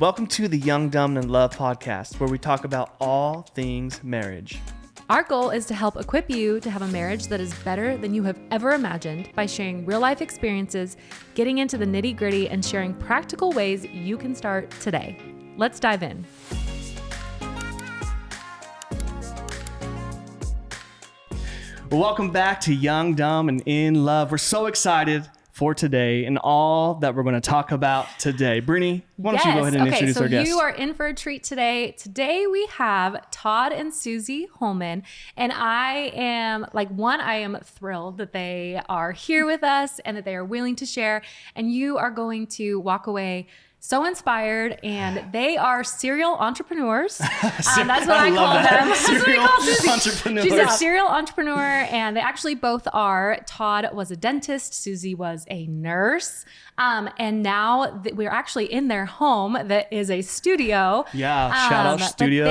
Welcome to the Young, Dumb, and in Love podcast, where we talk about all things marriage. Our goal is to help equip you to have a marriage that is better than you have ever imagined by sharing real life experiences, getting into the nitty gritty, and sharing practical ways you can start today. Let's dive in. Welcome back to Young, Dumb, and in Love. We're so excited for today and all that we're going to talk about today. Brittany, why don't you go ahead and introduce our guest? You are in for a treat today. Today we have Todd and Suzy Holman, and I am thrilled that they are here with us and that they are willing to share, and you are going to walk away so inspired, and they are serial entrepreneurs. That's what I call them. That's what I call Suzy. Entrepreneurs. She's a serial entrepreneur, and they actually both are. Todd was a dentist. Suzy was a nurse. And now we're actually in their home that is a studio. Yeah, shout out studio.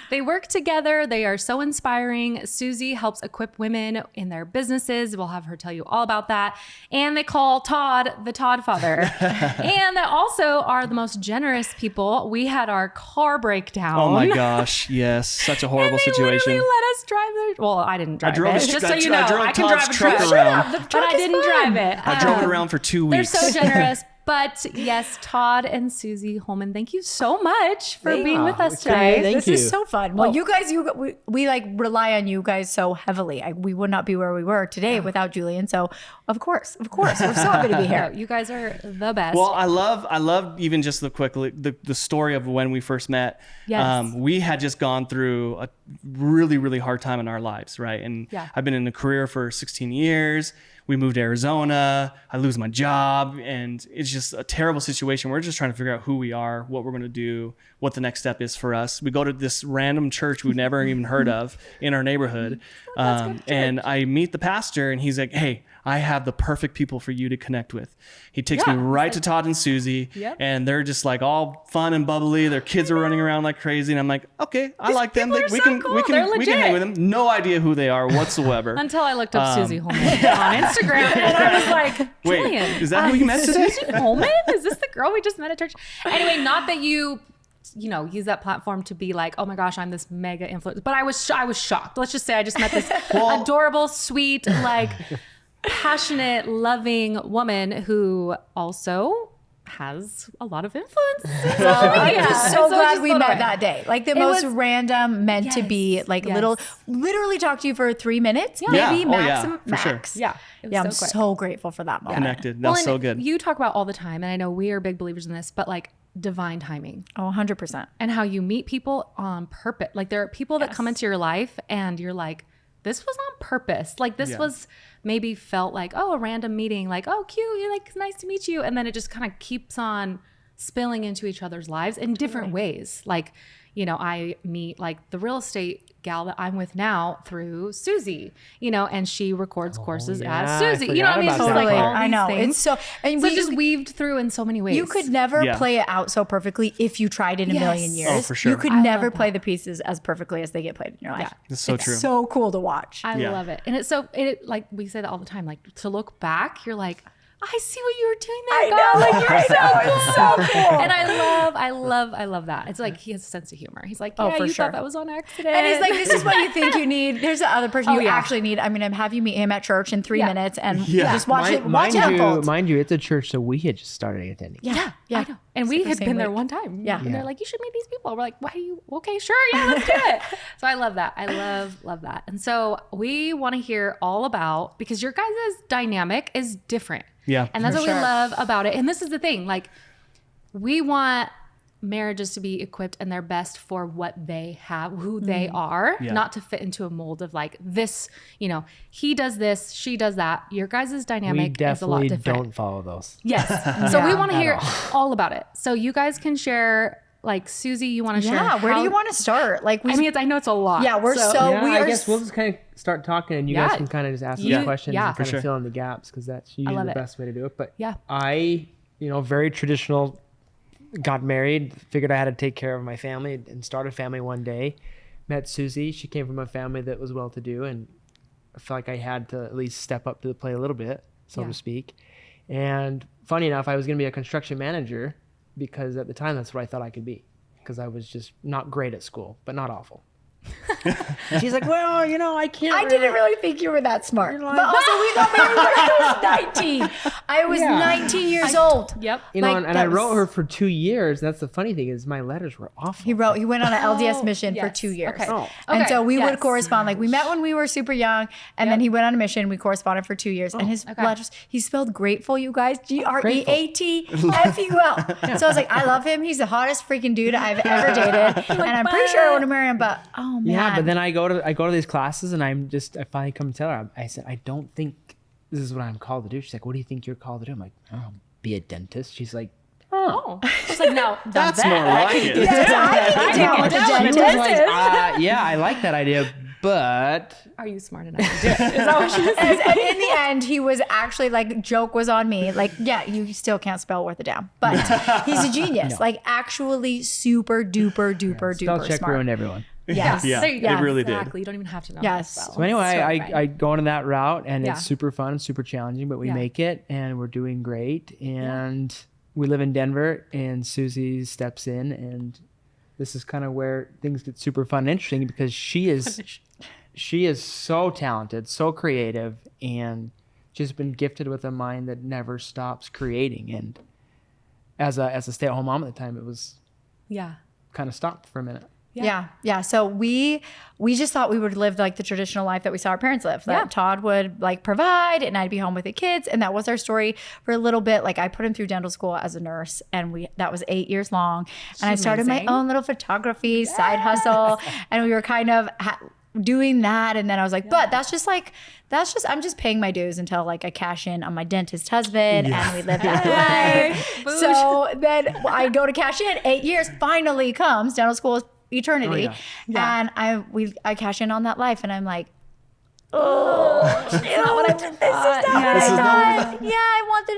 They work together. They are so inspiring. Suzy helps equip women in their businesses. We'll have her tell you all about that. And they call Todd the Todd Father. And they also are the most generous people. We had our car breakdown. Oh my gosh, yes. Such a horrible situation. Literally let us drive there. Well, I didn't drive it. Just so you know, I can Todd's drive a truck truck around. but I didn't drive it. I drove it around for 2 weeks. They're so generous. But yes, Todd and Suzy Holman, thank you so much for being with us today. This is so fun. Well, you guys, we like rely on you guys so heavily. We would not be where we were today without Julian. So of course, we're so happy to be here. You guys are the best. Well, I love even just the story of when we first met. Yes. We had just gone through a really, really hard time in our lives, right? And I've been in a career for 16 years. We moved to Arizona. I lose my job, and it's just a terrible situation. We're just trying to figure out who we are, what we're going to do, what the next step is for us. We go to this random church we've never even heard of in our neighborhood. And I meet the pastor, and he's like, hey, I have the perfect people for you to connect with. He takes me right to Todd and Suzy, and they're just like all fun and bubbly. Their kids are running around like crazy, and I'm like, okay, I like them. Like, we can hang with them. No idea who they are whatsoever. Until I looked up Suzy Holman on Instagram, and I was like, Julian, wait, is that who you met today? Suzy Holman? Is this the girl we just met at church? Anyway, not that you use that platform to be like, oh my gosh, I'm this mega influencer. But I was shocked. Let's just say I just met this adorable, sweet, like passionate, loving woman who also has a lot of influence. I'm just so glad we met that day. Like the most random, meant to be, like literally talk to you for 3 minutes, maybe maximum. Sure. Yeah. I'm so grateful for that moment. Connected. That's so good. You talk about all the time, and I know we are big believers in this, but like divine timing. Oh, 100%. And how you meet people on purpose. Like there are people that come into your life and you're like, this was on purpose. Like this was maybe felt like, oh, a random meeting, like, oh, cute, you're like, nice to meet you. And then it just kind of keeps on spilling into each other's lives in different ways. Like, I meet like the real estate gal that I'm with now through Suzy, and she records courses as Suzy. You know what I mean? It's like all these things. It's so, and so just weaved through in so many ways. You could never play it out so perfectly if you tried in a million years. Oh, for sure. You could never play the pieces as perfectly as they get played in your life. Yeah. That's so true. It's so cool to watch. I love it. And it's like we say that all the time, like to look back, you're like, I see what you were doing there, God. Like you're It's so cool. And I love that. It's like he has a sense of humor. He's like, you thought that was on accident. And he's like, this is what you think you need. There's the other person you actually need. I'm going to have you meet him at church in 3 minutes and just watch it unfold. Mind you, it's a church that we had just started attending. Yeah. I know. And we had been there one time. Yeah. And they're like, you should meet these people. We're like, why are you? Okay, sure. Yeah, let's do it. So I love that. I love that. And so we want to hear all about, because your guys' dynamic is different. Yeah. And that's what we love about it. And this is the thing, like we want marriages to be equipped and their best for what they have, who they are, not to fit into a mold of like this, he does this, she does that. Your guys' dynamic is a lot different. We definitely don't follow those. Yes. So we want to hear all about it. So you guys can share, like Suzy, you want to share? Yeah. Where do you want to start? Like I know it's a lot. Yeah. I guess we'll just kind of start talking, and you guys can kind of just ask some questions and kind of fill in the gaps, because that's usually the best way to do it. But I, very traditional, got married, figured I had to take care of my family, and started a family one day. Met Suzy. She came from a family that was well-to-do, and I felt like I had to at least step up to the plate a little bit, so to speak. And funny enough, I was going to be a construction manager because at the time that's what I thought I could be, because I was just not great at school, but not awful. And she's like, well, I can't. I didn't really think you were that smart. But also, we got married when I was 19. I was 19 years old. Yep. And I wrote her for 2 years. That's the funny thing is my letters were awful. He went on an LDS mission for 2 years. Okay. And so we would correspond. Like we met when we were super young, and then he went on a mission. We corresponded for 2 years. And his letters, he spelled grateful, you guys. GREATFUL. So I was like, I love him. He's the hottest freaking dude I've ever dated. And I'm pretty sure I want to marry him, but oh man. Yeah, but then I go to these classes and I finally come to tell her. I said, I don't think this is what I'm called to do. She's like, what do you think you're called to do? I'm like, oh, be a dentist. She's like, oh. She's like, no, that's more like it. I can down with a dentist. Yeah, I like that idea, but are you smart enough to do it? Is that what she was saying? And in the end, he was actually like, joke was on me. Like, yeah, you still can't spell worth a damn, but he's a genius. No. Like, actually, super duper duper spell duper check smart. ruined everyone. Yes. Yeah, it really did. Exactly. You don't even have to know. Yes. So anyway, I go into that route, and it's super fun, super challenging, but we make it, and we're doing great. And we live in Denver, and Suzy steps in, and this is kind of where things get super fun and interesting, because she is so talented, so creative, and just been gifted with a mind that never stops creating. And as a stay-at-home mom at the time, it was kind of stopped for a minute. Yeah. So we just thought we would live like the traditional life that we saw our parents live. That Todd would like provide, and I'd be home with the kids, and that was our story for a little bit. Like I put him through dental school as a nurse, and that was 8 years long. And I started my own little photography side hustle, and we were kind of doing that. And then I was like, but I'm just paying my dues until like I cash in on my dentist husband and we live that life. So then I go to cash in. 8 years finally comes. Dental school is eternity. And I cash in on that life, and I'm like, oh, this is not what I thought.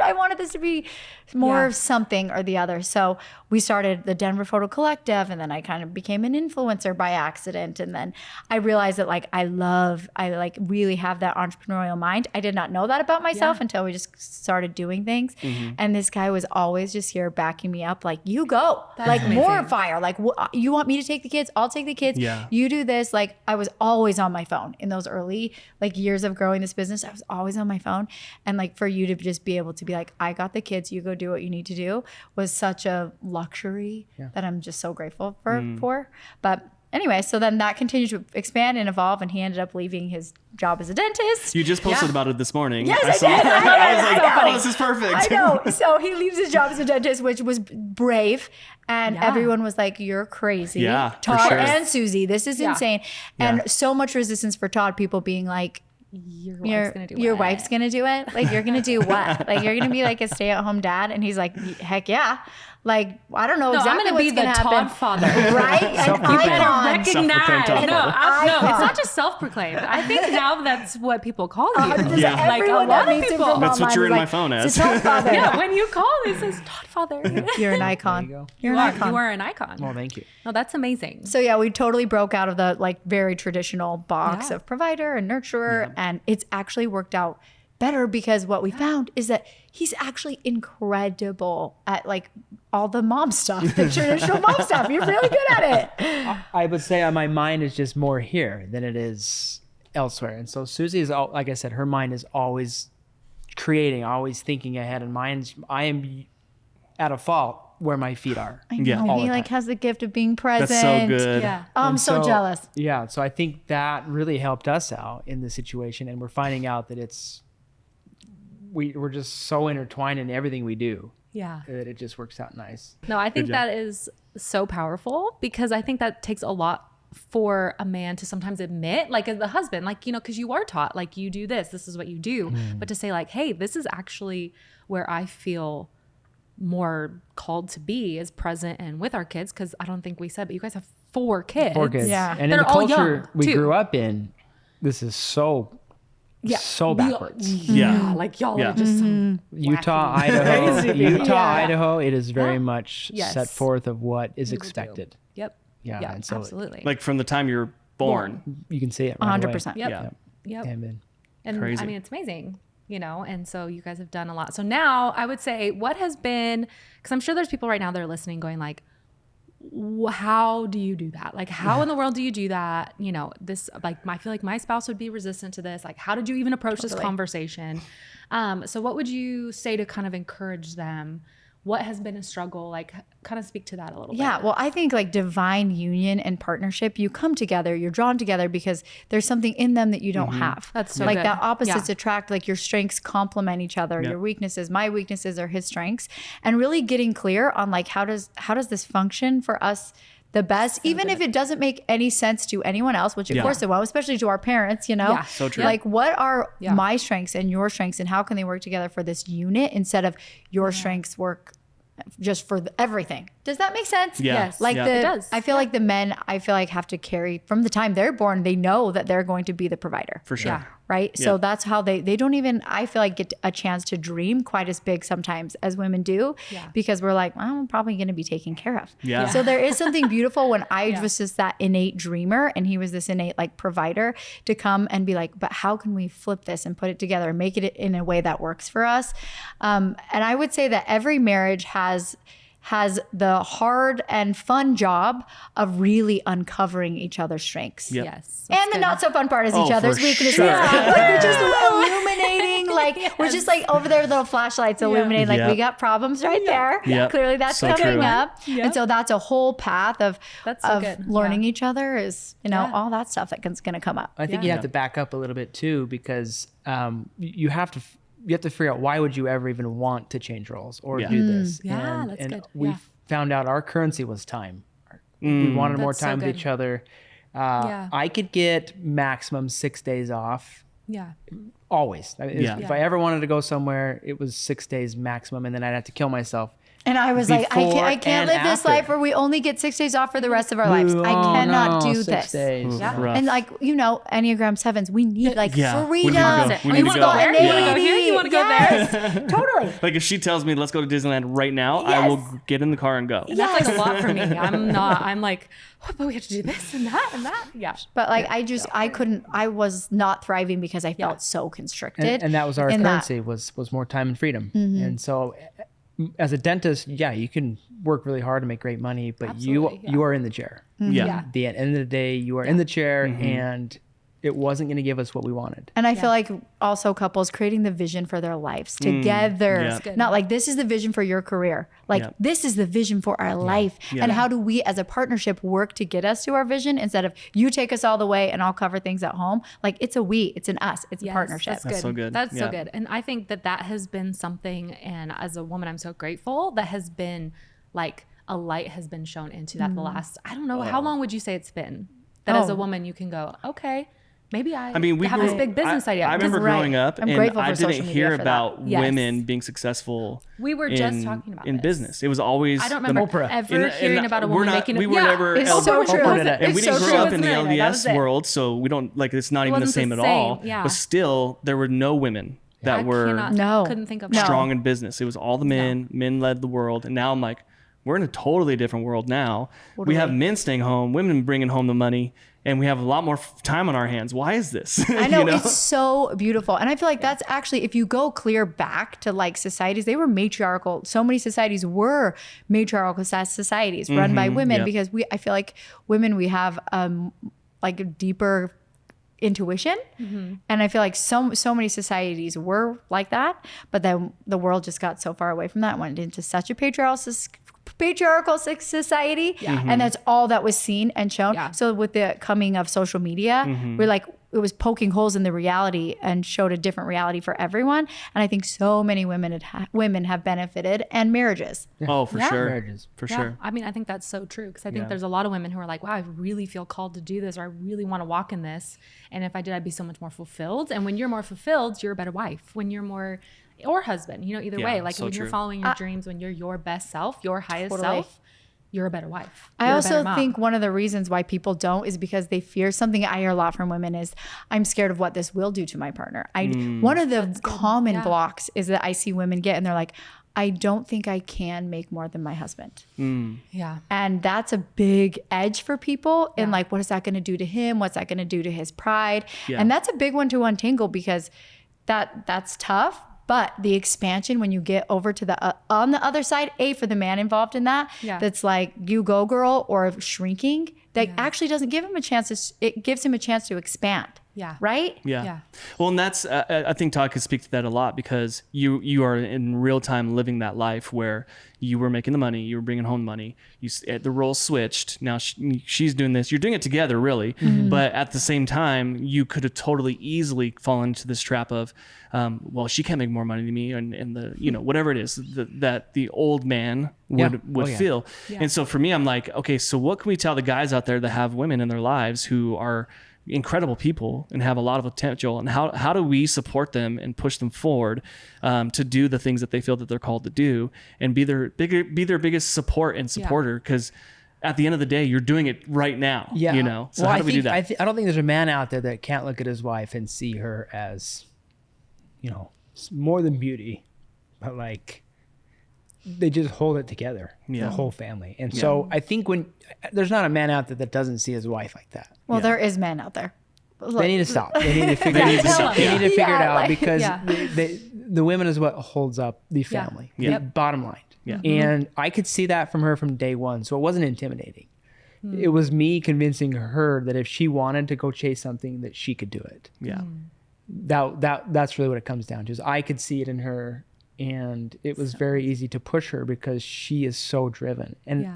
I wanted this to be more of something or the other. So we started the Denver Photo Collective, and then I kind of became an influencer by accident. And then I realized that like I really have that entrepreneurial mind. I did not know that about myself until we just started doing things. Mm-hmm. And this guy was always just here backing me up. Like, you go, like amazing. More fire. Like, you want me to take the kids? I'll take the kids. Yeah. You do this. Like, I was always on my phone in those early like years of growing this business. I was always on my phone. And like for you to just be able to be like, I got the kids, you go do what you need to do, was such a luxury that I'm just so grateful for. But anyway, so then that continued to expand and evolve, and he ended up leaving his job as a dentist. You just posted about it this morning. Yes, I did. I was like, oh, this is perfect. I know. So he leaves his job as a dentist, which was brave. And everyone was like, you're crazy. Yeah, Todd and Suzy, this is insane. And so much resistance for Todd, people being like, your wife's gonna do it. Like, you're gonna do what? Like, you're gonna be like a stay-at-home dad? And he's like, heck yeah. Like, I don't know exactly what's gonna happen. I'm gonna be the Todd father, right? And icon. Recognize. No, it's not just self-proclaimed. I think now that's what people call you. Like a lot of people. That's what you're in my phone as. Todd father. Yeah, when you call, it says Todd father. You're an icon. You are an icon. Well, thank you. No, that's amazing. So yeah, we totally broke out of the like very traditional box of provider and nurturer, and it's actually worked out better, because what we found is that he's actually incredible at like all the mom stuff, the traditional mom stuff. You're really good at it. I would say my mind is just more here than it is elsewhere. And so Suzy is, like I said, her mind is always creating, always thinking ahead, and I am at a fault where my feet are. I know. He like has the gift of being present. That's so good. Yeah. Oh, I'm so jealous. Yeah. So I think that really helped us out in the situation, and we're finding out that we're just so intertwined in everything we do. Yeah. That it just works out nice. No, I think that is so powerful, because I think that takes a lot for a man to sometimes admit, like as the husband, like, you know, because you are taught, like, you do this is what you do. But to say like, hey, this is actually where I feel more called to be, is present and with our kids. Because I don't think we said, but you guys have 4 kids. 4 kids. Yeah. And in the culture we grew up in, this is so backwards. Like y'all are just Utah, Idaho, it is very much set forth of what is expected. Yep. Yeah, and so absolutely. Like from the time you're born, you can see it right 100%. away. Yep. Amen. And crazy. I mean, it's amazing. and so you guys have done a lot. So now I would say what has been, because I'm sure there's people right now that are listening going like, how do you do that? Like, how in the world do you do that? This, like, I feel like my spouse would be resistant to this. Like, how did you even approach this conversation? So what would you say to kind of encourage them? What has been a struggle? Like, kind of speak to that a little bit. Yeah, well, I think like divine union and partnership, you come together, you're drawn together because there's something in them that you don't have. That's so like good. that opposites attract, like your strengths complement each other. Your weaknesses, my weaknesses are his strengths, and really getting clear on like how does this function for us the best, so even if it doesn't make any sense to anyone else, which of course it won't, especially to our parents, Yeah, so true. Like, what are my strengths and your strengths, and how can they work together for this unit instead of your strengths work just for everything? Does that make sense? Yes. Like it does. I feel like the men, have to carry from the time they're born, they know that they're going to be the provider. For sure. Yeah. Right. Yeah. So that's how they don't even, I feel like, get a chance to dream quite as big sometimes as women do, because we're like, well, I'm probably going to be taken care of. Yeah. So there is something beautiful when I was just that innate dreamer and he was this innate like provider, to come and be like, but how can we flip this and put it together and make it in a way that works for us? And I would say that every marriage has the hard and fun job of really uncovering each other's strengths. Yep. Yes. And the not so fun part is each other's for weaknesses. sure. Like we're just illuminating, like we're just like over there, little flashlights illuminating, like we got problems right there. Yep. Clearly that's So coming true. up. And so that's a whole path of good. learning each other is, all that stuff that's going to come up. I think you have to back up a little bit too, because you have to figure out, why would you ever even want to change roles or do this? Yeah, that's and good. we found out our currency was time. We wanted more That's so time with good. each other. I could get maximum 6 days off. Yeah. Always. If I ever wanted to go somewhere, it was 6 days maximum, and then I'd have to kill myself. And I was like, I can't and live this after. life where we only get 6 days off for the rest of our lives. I cannot do 6 this. days. Yeah. Rough. And like, Enneagram 7s, we need like Yeah. freedom. We need to go. We need to go. there? You want to go here? You want to go there? Totally. Like if she tells me let's go to Disneyland right now, I will get in the car and go. That's like a lot for me. I'm like, oh, but we have to do this and that and that. Yeah. But like, I was not thriving because I felt so constricted. And that was our currency, was more time and freedom. And so as a dentist, you can work really hard and make great money, but you are in the chair. Yeah. At the end of the day, you are in the chair, and it wasn't going to give us what we wanted. And I feel like also couples creating the vision for their lives together. Yeah. Good. Not like this is the vision for your career. Like this is the vision for our life. Yeah. And how do we as a partnership work to get us to our vision instead of you take us all the way and I'll cover things at home. Like it's a we, it's an us, it's a partnership. That's good. That's so good. That's so Yeah. good. And I think that has been something, and as a woman, I'm so grateful that has been like a light has been shown into that the last, I don't know, how long would you say it's been that as a woman you can go, okay, maybe I mean, have this big business idea. I remember growing up, I'm and grateful I for social didn't media hear for about that. Yes. women being successful. We were just talking about in this. business. It was always I don't remember ever hearing about a woman making We it. were never It's so true. and we didn't grow up in the That was LDS it. world, so we don't like it's not even the wasn't same the at all. same, yeah. But still, there were no women that were couldn't think of strong in business. It was all the men. Men led the world, and now I'm like, we're in a totally different world now. We have men staying home, women bringing home the money, and we have a lot more time on our hands. Why is this? I know, it's so beautiful. And I feel like that's actually, if you go clear back to like societies, they were matriarchal. So many societies were matriarchal societies run by women because I feel like women, we have like a deeper intuition. And I feel like so many societies were like that, but then the world just got so far away from that, went into such a patriarchal society, and that's all that was seen and shown. So with the coming of social media, we're like, it was poking holes in the reality and showed a different reality for everyone. And I think so many women have benefited, and marriages. Oh, for sure. Marriages. For sure. I mean, I think that's so true, because I think there's a lot of women who are like, wow, I really feel called to do this, or I really want to walk in this. And if I did, I'd be so much more fulfilled. And when you're more fulfilled, you're a better wife. When you're more, or husband, either way, like so when true. you're following your dreams, when you're your best self, your highest self, you're a better wife. I also think one of the reasons why people don't is because they fear something I hear a lot from women is, I'm scared of what this will do to my partner. One of the common blocks is that I see women get, and they're like, I don't think I can make more than my husband. Yeah. And that's a big edge for people. And like, what is that going to do to him? What's that going to do to his pride? Yeah. And that's a big one to untangle, because that's tough. But the expansion, when you get over to the on the other side, for the man involved in that, that's like, you go girl, or shrinking, that actually doesn't give him a chance it gives him a chance to expand. Yeah. Right? Yeah. Well, and that's, I think Todd could speak to that a lot, because you are in real time living that life where you were making the money, you were bringing home money, the roles switched. Now she's doing this, you're doing it together really. But at the same time, you could have totally easily fallen into this trap of, well, she can't make more money than me. And the, whatever it is that the old man would feel. Yeah. And so for me, I'm like, okay, so what can we tell the guys out there that have women in their lives who are incredible people and have a lot of potential, and how do we support them and push them forward to do the things that they feel that they're called to do, and be their biggest support and supporter, because at the end of the day, you're doing it right now. So how do we do that? I don't think there's a man out there that can't look at his wife and see her as, more than beauty, but like, they just hold it together, the whole family. And so I think there's not a man out there that doesn't see his wife like that. Well, there is men out there. They need to stop. They need to figure it out. They need to figure it out, because the women is what holds up the family. Bottom line. Yeah. And I could see that from her from day one. So it wasn't intimidating. It was me convincing her that if she wanted to go chase something, that she could do it. Yeah. That's really what it comes down to, is I could see it in her. And it was very easy to push her because she is so driven. And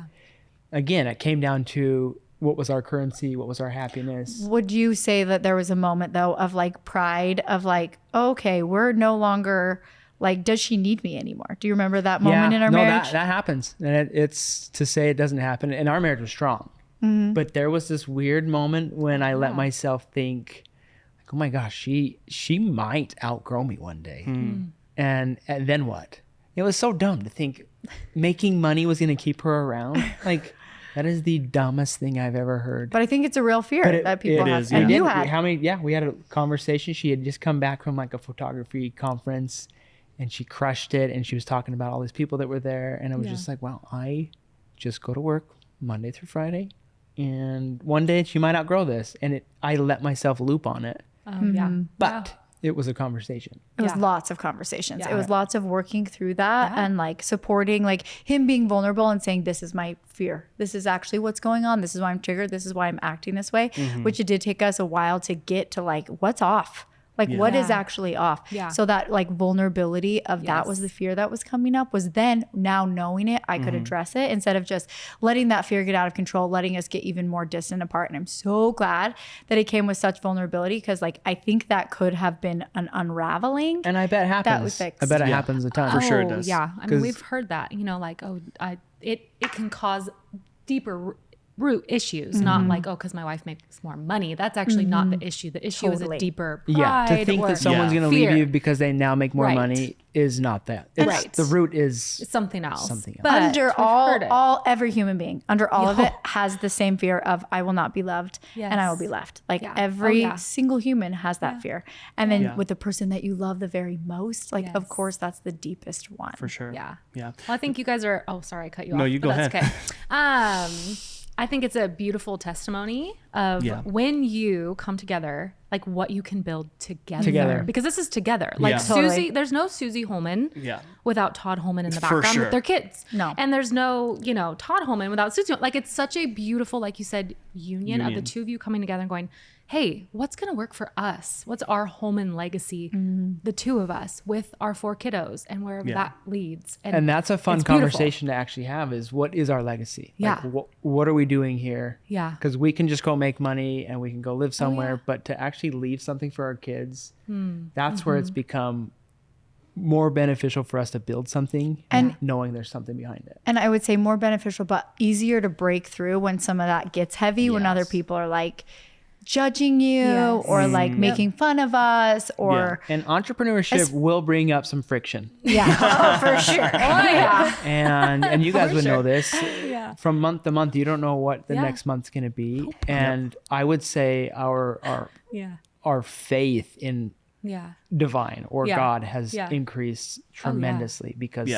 again, it came down to, what was our currency? What was our happiness? Would you say that there was a moment though of like pride of like, okay, we're no longer like, does she need me anymore? Do you remember that moment in our marriage? That happens. And it's to say it doesn't happen. And our marriage was strong. But there was this weird moment when I let myself think, like, oh my gosh, she might outgrow me one day. And then what? It was so dumb to think making money was going to keep her around. Like, that is the dumbest thing I've ever heard. But I think it's a real fear that people have. And you had. We had a conversation. She had just come back from like a photography conference, and she crushed it. And she was talking about all these people that were there. And I was just like, wow, I just go to work Monday through Friday. And one day she might outgrow this. And I let myself loop on it. But it was a conversation. It was lots of conversations. Yeah. It was lots of working through that and like supporting, like him being vulnerable and saying, this is my fear. This is actually what's going on. This is why I'm triggered. This is why I'm acting this way, which it did take us a while to get to like, what's off? Like what is actually off? Yeah. So that like vulnerability of that was the fear that was coming up, was then now knowing it, I could address it instead of just letting that fear get out of control, letting us get even more distant apart. And I'm so glad that it came with such vulnerability, because like I think that could have been an unraveling. And I bet it happens. That we fixed. I bet it happens a ton. For sure it does. Yeah. I mean, we've heard that, like, it can cause deeper root issues, not like, because my wife makes more money. That's actually not the issue. The issue is a deeper pride. To think that someone's going to leave you because they now make more money is not that. The root is it's something else. But under every human being, under all of it, has the same fear of, I will not be loved and I will be left. Like every single human has that fear. And then with the person that you love the very most, like of course that's the deepest one. For sure. Yeah. Well, I think you guys are, sorry, I cut you off. No, you go ahead. Okay. I think it's a beautiful testimony of when you come together, like what you can build together. Because this is together. Like Suzy, there's no Suzy Holman without Todd Holman in the background with their kids. No. And there's no, Todd Holman without Suzy. Like it's such a beautiful, like you said, union of the two of you coming together and going, hey, what's going to work for us? What's our Holman legacy? The two of us with our 4 kiddos and wherever that leads. And that's a fun conversation to actually have, is what is our legacy? Yeah. Like, what are we doing here? Yeah. Because we can just go make money and we can go live somewhere, but to actually leave something for our kids, that's where it's become more beneficial for us to build something and knowing there's something behind it. And I would say more beneficial, but easier to break through when some of that gets heavy, when other people are like, judging you or like making fun of us or and entrepreneurship will bring up some friction. For sure. And you guys would know this from month to month. You don't know what the next month's going to be. And I would say our faith in divine or God has increased tremendously because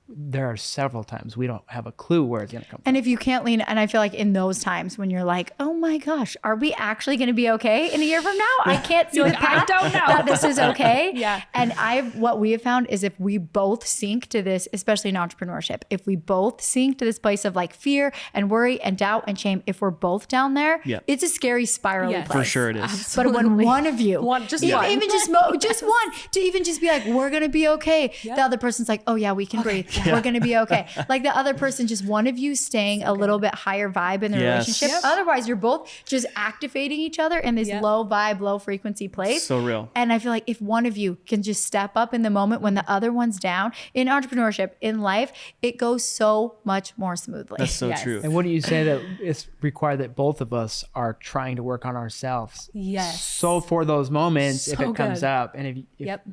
there are several times we don't have a clue where it's going to come from. And if you can't lean, and I feel like in those times when you're like, oh my gosh, are we actually going to be okay in a year from now? I can't see the path. I don't know that this is okay. And what we have found is if we both sink to this, especially in entrepreneurship, if we both sink to this place of like fear and worry and doubt and shame, if we're both down there, it's a scary spiral place. For sure it is. Absolutely. But when one of you, even just one, to even just be like, we're going to be okay. The other person's like, oh yeah, we can breathe. We're going to be okay. Like the other person, just one of you staying a little bit higher vibe in the relationship. Otherwise, you're both just activating each other in this low vibe, low frequency place. So real. And I feel like if one of you can just step up in the moment when the other one's down, in entrepreneurship, in life, it goes so much more smoothly. That's so true. And wouldn't you say that it's required that both of us are trying to work on ourselves? Yes. So for those moments, if it comes up, and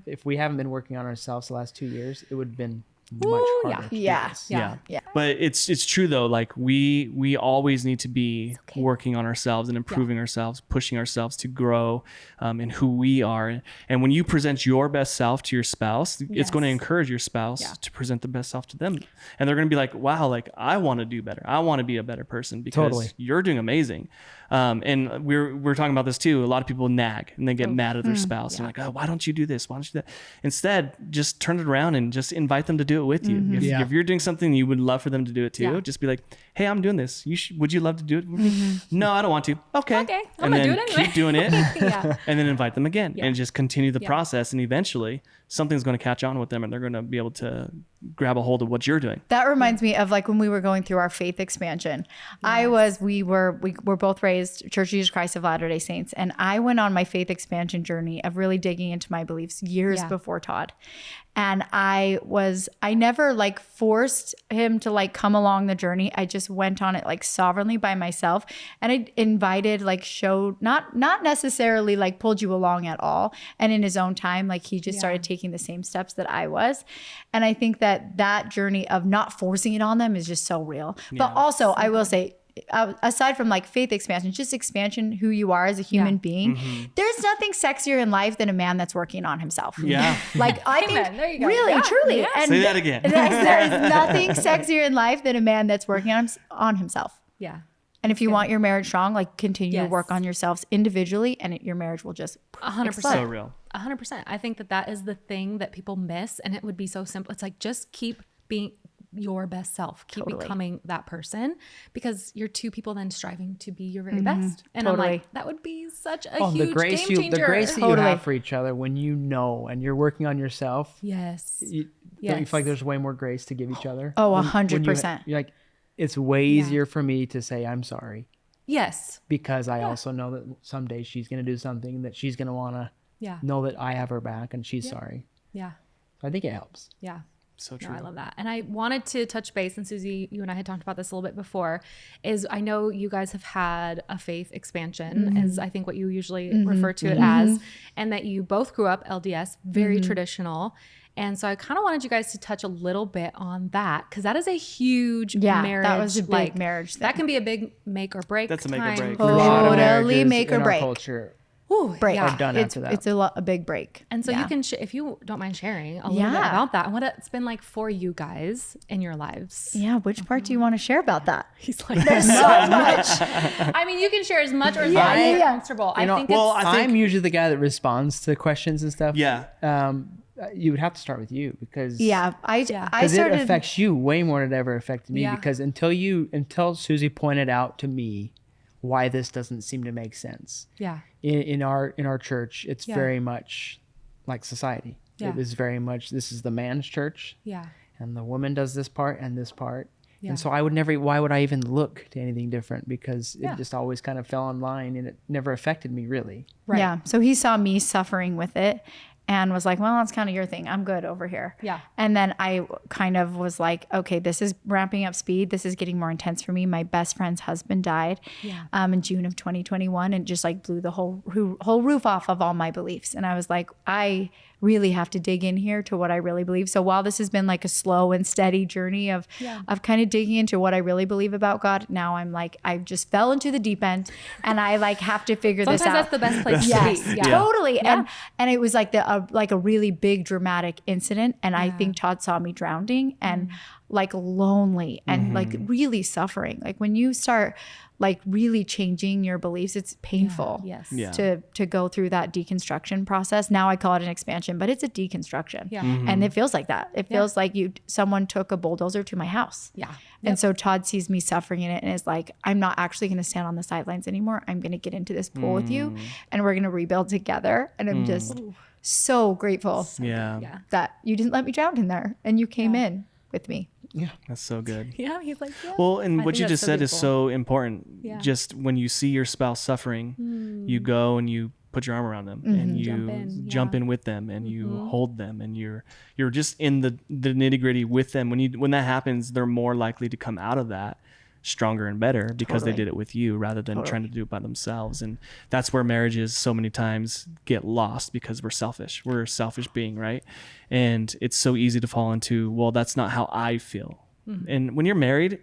if we haven't been working on ourselves the last 2 years, it would have been much harder. Yeah. But it's true though. Like we always need to be working on ourselves and improving ourselves, pushing ourselves to grow in who we are. And when you present your best self to your spouse, it's going to encourage your spouse to present the best self to them. And they're going to be like, wow, like I want to do better. I want to be a better person because you're doing amazing. And we're talking about this too. A lot of people nag and they get mad at their spouse and like, oh, why don't you do this? Why don't you do that? Instead, just turn it around and just invite them to do it with you. If you're doing something you would love for them to do it too, just be like, hey, I'm doing this. Would you love to do it with me? No, I don't want to. Okay. I'm gonna do it anyway. Keep doing it. And then invite them again and just continue the process. And eventually something's going to catch on with them and they're going to be able to grab a hold of what you're doing. That reminds me of like when we were going through our faith expansion. We were both raised Church of Jesus Christ of Latter-day Saints. And I went on my faith expansion journey of really digging into my beliefs years before Todd. And I never like forced him to like come along the journey. I just went on it like sovereignly by myself. And I invited, like showed, not necessarily like pulled you along at all. And in his own time, like he just started taking the same steps that I was. And I think that journey of not forcing it on them is just so real. But also I will say, aside from like faith expansion, just expansion, who you are as a human being, there's nothing sexier in life than a man that's working on himself. Like I think there you go. Really, truly. And say that again. There is nothing sexier in life than a man that's working on himself. And if you want your marriage strong, like continue to work on yourselves individually and your marriage will just 100%. So real. 100%. I think that is the thing that people miss, and it would be so simple. It's like, just keep being your best self, keep becoming that person, because you're two people then striving to be your very best. And I'm like, that would be such a huge game changer. The grace that you have for each other when you know and you're working on yourself. Yes. Don't you feel like there's way more grace to give each other? Oh, 100%. You're like, it's way easier for me to say I'm sorry. Yes. Because I also know that someday she's going to do something that she's going to want to know that I have her back and she's sorry. I think it helps. So true. No, I love that. And I wanted to touch base, and Suzy, you and I had talked about this a little bit before, is I know you guys have had a faith expansion, is I think what you usually refer to it as, and that you both grew up LDS, very traditional. And so I kind of wanted you guys to touch a little bit on that, because that is a huge marriage. That was a big marriage thing. That can be a big make or break. That's a make or break. Totally make or break. Culture. Break. Done after that. It's a big break. And so you can, if you don't mind sharing a little bit about that and what it's been like for you guys in your lives. Yeah. Which part do you want to share about that? He's like, there's so much. I mean, you can share as much or as much as you're comfortable. I think I'm usually the guy that responds to questions and stuff. Yeah. You would have to start with you because I started. It affects you way more than it ever affected me because until Suzy pointed out to me why this doesn't seem to make sense. In our church, it's very much like society. It is very much, this is the man's church. And the woman does this part and this part. And so why would I even look to anything different? Because it just always kind of fell in line and it never affected me really. Right. Yeah. So he saw me suffering with it and was like, well, that's kind of your thing. I'm good over here. And then I kind of was like, okay, this is ramping up speed. This is getting more intense for me. My best friend's husband died in June of 2021 and just like blew the whole roof off of all my beliefs. And I was like, I really have to dig in here to what I really believe. So while this has been like a slow and steady journey of kind of digging into what I really believe about God, now I'm like, I just fell into the deep end and I like have to figure this out. Sometimes that's the best place to be. Totally. And it was like the a really big dramatic incident. And I think Todd saw me drowning and like lonely and like really suffering. Like when you start like really changing your beliefs, it's painful to go through that deconstruction process. Now I call it an expansion, but it's a deconstruction. And it feels like that. It feels like someone took a bulldozer to my house. And so Todd sees me suffering in it and is like, I'm not actually going to stand on the sidelines anymore. I'm going to get into this pool with you and we're going to rebuild together. And I'm just so grateful that you didn't let me drown in there and you came in with me. Yeah, that's so good. He's like, well, and what you just said is so important. Just when you see your spouse suffering, you go and you put your arm around them and you jump in with them and you hold them and you're just in the nitty-gritty with them. When that happens, they're more likely to come out of that stronger and better because they did it with you rather than trying to do it by themselves. And that's where marriages so many times get lost because we're selfish. We're a selfish being, right? And it's so easy to fall into, well, that's not how I feel. And when you're married,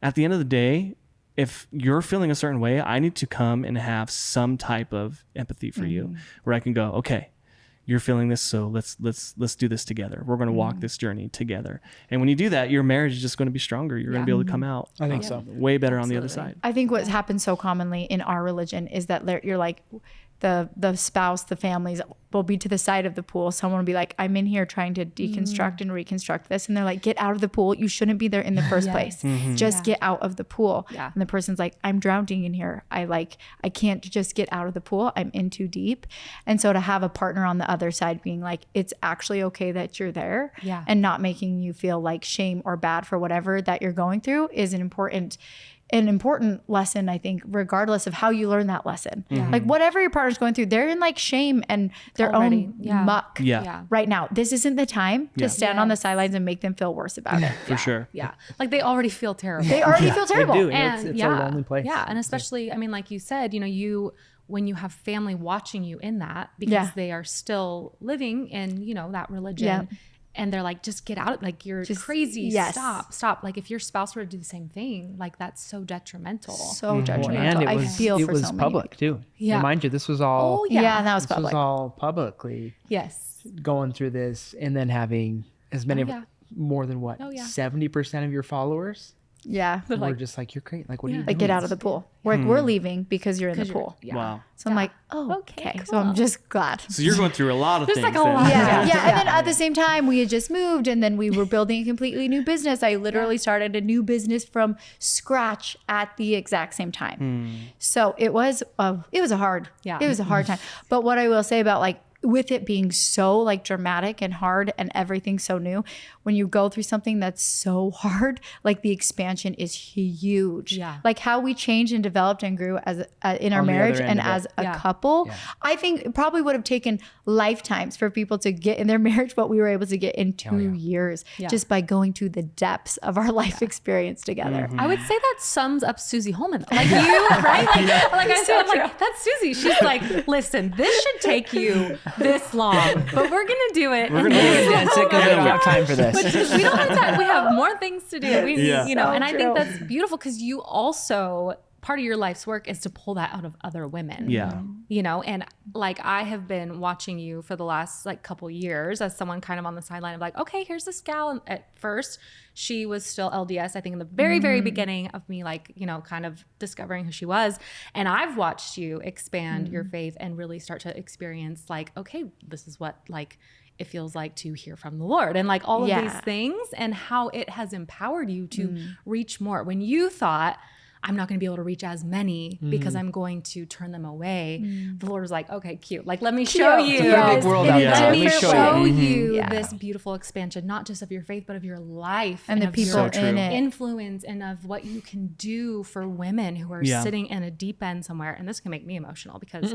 at the end of the day, if you're feeling a certain way, I need to come and have some type of empathy for you where I can go, okay, you're feeling this, so let's do this together. We're going to walk this journey together. And when you do that, your marriage is just going to be stronger. You're going to be able to come out. I think so. Way better on the other side. I think what's happened so commonly in our religion is that you're like, the spouse, the families will be to the side of the pool. Someone will be like, I'm in here trying to deconstruct and reconstruct this. And they're like, get out of the pool. You shouldn't be there in the first place. Just get out of the pool. And the person's like, I'm drowning in here. I can't just get out of the pool. I'm in too deep. And so to have a partner on the other side being like, it's actually okay that you're there and not making you feel like shame or bad for whatever that you're going through is an important lesson, I think, regardless of how you learn that lesson. Like whatever your partner's going through, they're in like shame and their own muck right now. This isn't the time to stand on the sidelines and make them feel worse about it. For sure. Like they already feel terrible. They already feel terrible. They do. And it's a lonely place. Yeah. And especially, I mean, like you said, when you have family watching you in that because they are still living in, that religion. And they're like, just get out. Like, you're just crazy. Stop. Like, if your spouse were to do the same thing, like, that's so detrimental. So judgmental. And it was public, too. Yeah. Mind you, this was all... that was public. This was all publicly going through this and then having as many... more than what? 70% of your followers? Yeah. We're just like, you're great. Like, what are you doing? Get out of the pool. We're leaving because you're in the pool. Wow. So I'm like, okay. Cool. So I'm just glad. So you're going through a lot of things. Like a lot. And then at the same time, we had just moved and then we were building a completely new business. I literally started a new business from scratch at the exact same time. So it was a hard time. But what I will say about like, with it being so like dramatic and hard and everything so new, when you go through something that's so hard, like the expansion is huge. Like how we changed and developed and grew as in our marriage and as a couple, I think it probably would have taken lifetimes for people to get in their marriage what we were able to get in 2 years just by going to the depths of our life experience together. I would say that sums up Suzy Holman. Like you, right? Like I said, like that's Suzy. She's like, listen, this should take you this long, but we're gonna do it. We're gonna dance it because we don't have time for this. We don't have time. We have more things to do. And I think that's beautiful because you also, part of your life's work is to pull that out of other women. And like I have been watching you for the last like couple years as someone kind of on the sideline of like, okay, here's this gal. And at first she was still LDS, I think in the very, very beginning of me, like, kind of discovering who she was. And I've watched you expand your faith and really start to experience like, okay, this is what like it feels like to hear from the Lord and like all of these things and how it has empowered you to reach more. When you thought, I'm not going to be able to reach as many because I'm going to turn them away. The Lord was like, okay, cute. Like, let me show you. Let me show you this beautiful expansion, not just of your faith, but of your life and the people in it. Influence and of what you can do for women who are sitting in a deep end somewhere. And this can make me emotional because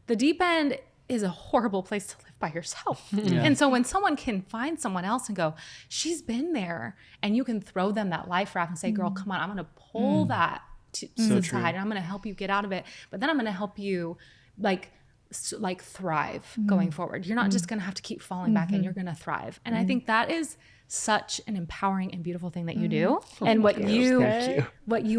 the deep end is a horrible place to live by yourself. And so when someone can find someone else and go, she's been there, and you can throw them that life raft and say, girl, come on, I'm going to pull that to the side and I'm going to help you get out of it. But then I'm going to help you like thrive going forward. You're not just going to have to keep falling back in. You're going to thrive. And I think that is such an empowering and beautiful thing that you do and what you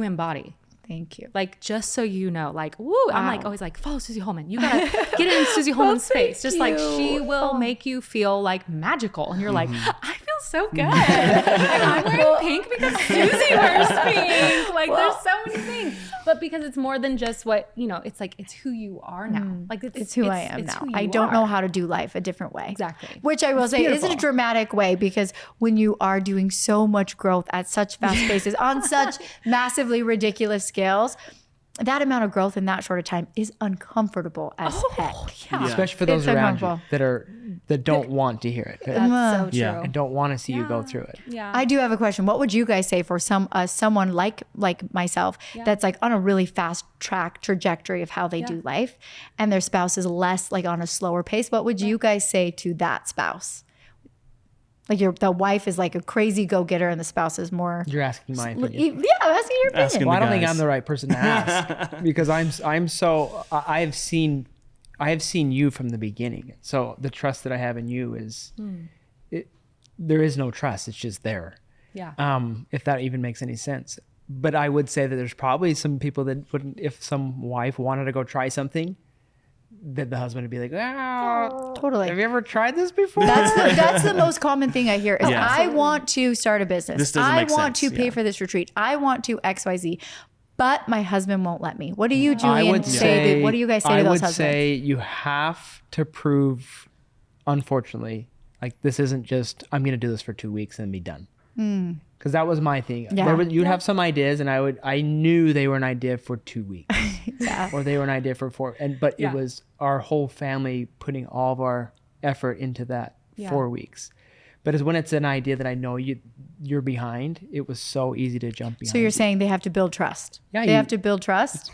embody. Thank you. Like, just so you know, like, woo, I'm like always like, follow Suzy Holman. You gotta get in Suzy Holman's space. Just like, she will make you feel like magical. And you're like, I feel so good. And I'm wearing pink because Suzy wears pink. Like, there's so many things. But because it's more than just what, you know, it's like, it's who you are now. Like, it's who I am now. I don't know how to do life a different way. Exactly. Which I will say is a dramatic way, because when you are doing so much growth at such fast paces on such massively ridiculous scales, that amount of growth in that short of time is uncomfortable as heck. Yeah. Especially for those around you that don't want to hear it. That's so true. Yeah. And don't want to see you go through it. Yeah. I do have a question. What would you guys say for someone like myself that's like on a really fast trajectory of how they do life, and their spouse is less like on a slower pace? What would you guys say to that spouse? Like the wife is like a crazy go-getter and the spouse is more. You're asking my opinion. Yeah, I'm asking your opinion. Well, I don't think I'm the right person to ask because I have seen you from the beginning. So the trust that I have in you is, there is no trust. It's just there. Yeah. If that even makes any sense. But I would say that there's probably some people that wouldn't, if some wife wanted to go try something, that the husband would be like, totally. Have you ever tried this before? That's the most common thing I hear is I want to start a business. This doesn't make want sense. to pay for this retreat. I want to XYZ, but my husband won't let me. What do you, Julian, say? What do you guys say to those husbands? I would say you have to prove, unfortunately, like this isn't just, I'm going to do this for 2 weeks and be done. Because that was my thing. You'd have some ideas, and I knew they were an idea for 2 weeks, or they were an idea for 4. But it was our whole family putting all of our effort into that 4 weeks. But when it's an idea that I know you're behind, it was so easy to jump behind. So you're saying they have to build trust. Yeah, they have to build trust.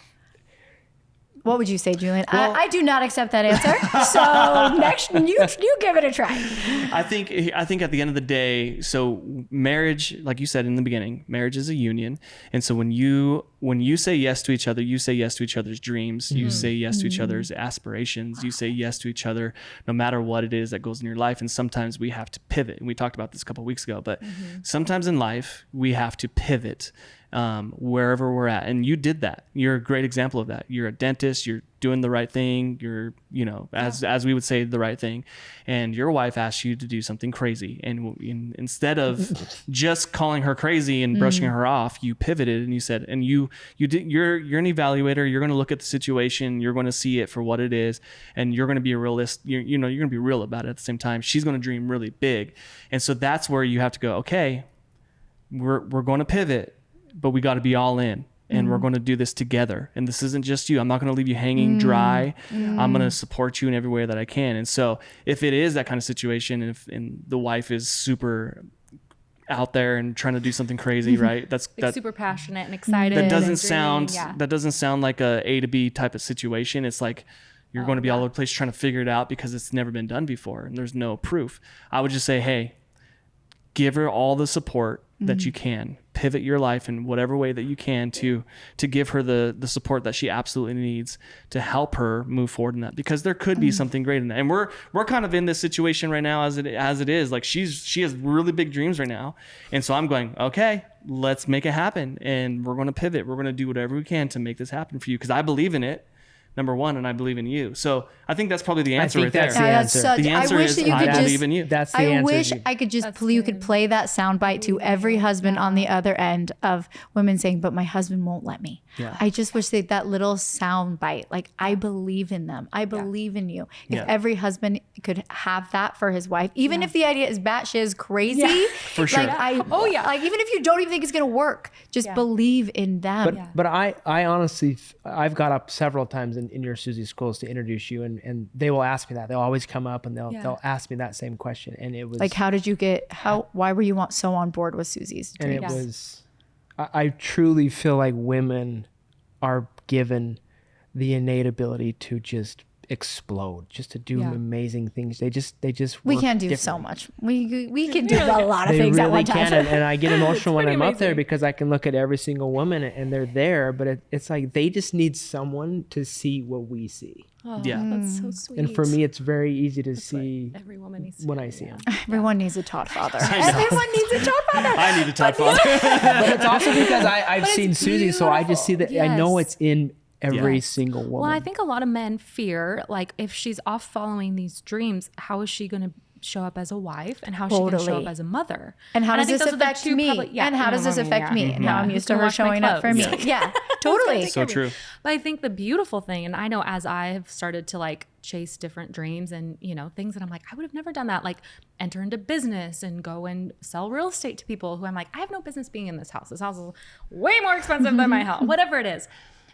What would you say, Julian? Well, I do not accept that answer. So next, you give it a try. I think at the end of the day, so marriage, like you said in the beginning, marriage is a union, and so when you say yes to each other, you say yes to each other's dreams, you say yes to each other's aspirations, you say yes to each other, no matter what it is that goes in your life. And sometimes we have to pivot, and we talked about this a couple of weeks ago. But sometimes in life we have to pivot. Wherever we're at. And you did that. You're a great example of that. You're a dentist, you're doing the right thing. You're, as we would say, the right thing. And your wife asked you to do something crazy. And instead of just calling her crazy and brushing her off, you pivoted and you said, and you're an evaluator. You're going to look at the situation. You're going to see it for what it is. And you're going to be a realist. You're going to be real about it at the same time. She's going to dream really big. And so that's where you have to go, okay, we're going to pivot, but we got to be all in, and we're going to do this together. And this isn't just you. I'm not going to leave you hanging dry. I'm going to support you in every way that I can. And so if it is that kind of situation, and the wife is super out there and trying to do something crazy, right? That's super passionate and excited. That doesn't sound like a to B type of situation. It's like you're going to be all over the place trying to figure it out because it's never been done before and there's no proof. I would just say, hey, give her all the support that you can. Pivot your life in whatever way that you can to give her the support that she absolutely needs to help her move forward in that, because there could be something great in that. And we're kind of in this situation right now as it is. Like she has really big dreams right now. And so I'm going, okay, let's make it happen. And we're going to pivot. We're going to do whatever we can to make this happen for you, because I believe in it. Number one, and I believe in you. So I think that's probably the answer right there. The answer is I believe in you. That's the answer. I wish I could you could play that soundbite to every husband on the other end of women saying, but my husband won't let me. Yeah. I just wish that little soundbite, like, I believe in them. I believe in you. If every husband could have that for his wife, even if the idea is batshit crazy, for sure. Like, like even if you don't even think it's going to work, just believe in them. But I honestly, I've got up several times in your Suzy schools to introduce you, and they will ask me that. They'll always come up and they'll ask me that same question. And it was like, why were you so on board with Suzy's dreams? And it was, I truly feel like women are given the innate ability to just explode, just to do amazing things. They just we can do so much. We can do a lot of things at one time. And I get emotional when I'm up there because I can look at every single woman and they're there, but it's like they just need someone to see what we see. Oh, that's so sweet. And for me, it's very easy to see every woman needs when I see them. Everyone needs a Todd father. Everyone needs a Todd father. I need a Todd father. But it's also because I've seen Suzy, so I just see that. I know it's in every single woman. Well, I think a lot of men fear, like, if she's off following these dreams, how is she going to show up as a wife, and how is she going to show up as a mother? And how does this affect me? And how does this affect me? And how I'm used to her showing up for me. Yeah, totally. So true. But I think the beautiful thing, and I know as I've started to like chase different dreams and, you know, things that I'm like, I would have never done that, like enter into business and go and sell real estate to people who I'm like, I have no business being in this house. This house is way more expensive than my house, whatever it is.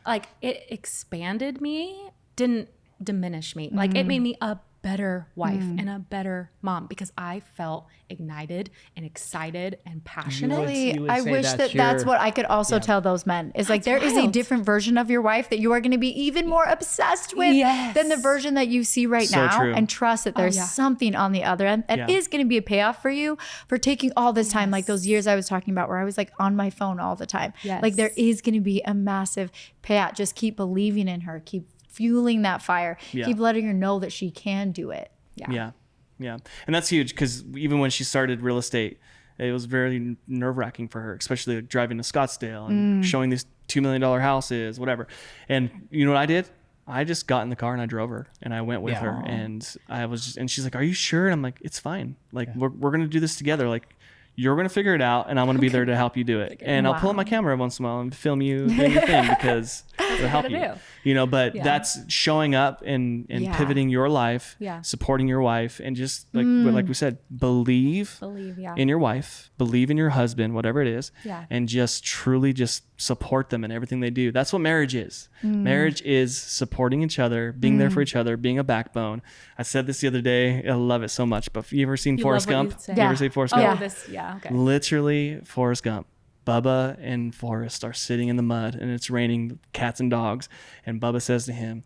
Like, it expanded me, didn't diminish me. Like, it made me a better wife and a better mom because I felt ignited and excited and passionate. I wish that's what I could also tell those men is like, there is a different version of your wife that you are going to be even more obsessed with than the version that you see right now. True. And trust that there's something on the other end that is going to be a payoff for you for taking all this time, like those years I was talking about where I was like on my phone all the time. Like, there is going to be a massive payout. Just keep believing in her. Keep fueling that fire. Keep letting her know that she can do it. Yeah. And that's huge because even when she started real estate, it was very nerve-wracking for her, especially like driving to Scottsdale and showing these $2 million houses, whatever. And you know what I did? I just got in the car and I drove her and I went with her, and and she's like, "Are you sure?" And I'm like, "It's fine. Like, we're going to do this together. Like, you're going to figure it out and I'm going to be there to help you do it. And I'll pull up my camera once in a while and film you doing your thing because it'll help you. You know, but that's showing up and pivoting your life, supporting your wife, and just like we said, believe in your wife, believe in your husband, whatever it is, and just truly just support them in everything they do. That's what marriage is. Marriage is supporting each other, being there for each other, being a backbone. I said this the other day. I love it so much. But you ever seen Forrest Gump? You ever see Forrest Gump? Okay. Literally, Forrest Gump. Bubba and Forrest are sitting in the mud and it's raining cats and dogs. And Bubba says to him,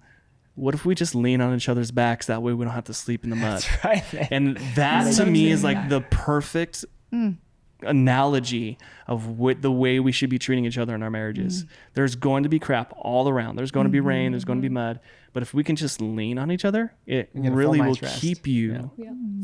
"What if we just lean on each other's backs? That way we don't have to sleep in the mud." That's right. And that to me is like the perfect analogy of the way we should be treating each other in our marriages. There's going to be crap all around. There's going to be rain. There's going to be mud. But if we can just lean on each other, it really will keep you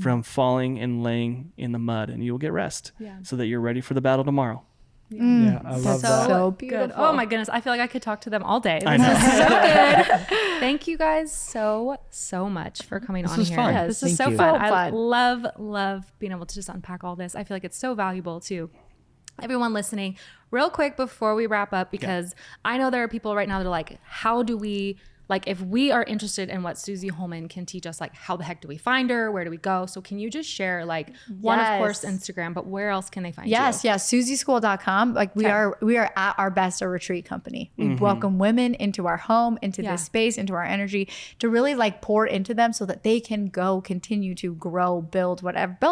from falling and laying in the mud, and you will get rest so that you're ready for the battle tomorrow. Yeah, I love that. So beautiful. Good. Oh my goodness. I feel like I could talk to them all day. I know. This is so good. Thank you guys so much for coming on here. Fun. This is so fun. I love being able to just unpack all this. I feel like it's so valuable to everyone listening. Real quick before we wrap up, because I know there are people right now that are like, how do we, like, if we are interested in what Suzy Holman can teach us, like, how the heck do we find her? Where do we go? So can you just share, like, one, of course, Instagram, but where else can they find you? Yes, SuzySchool.com. Like, we are at our best a retreat company. We welcome women into our home, into this space, into our energy to really like pour into them so that they can go continue to grow, build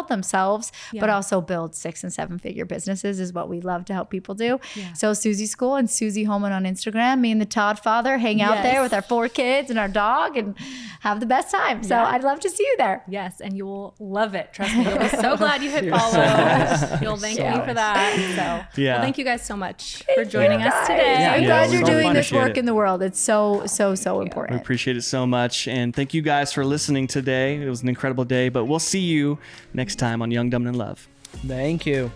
themselves, but also build 6 and 7 figure businesses is what we love to help people do. So Suzy School and Suzy Holman on Instagram. Me and the Todd father hang out there with our 4 kids and our dog and have the best time. So I'd love to see you there. Yes, and you will love it. Trust me. You'll be so glad you hit follow. You'll thank me for that. So well, thank you guys so much for joining us today. I'm glad you're doing this work in the world. It's so important. We appreciate it so much. And thank you guys for listening today. It was an incredible day, but we'll see you next time on Young, Dumb, and in Love. Thank you.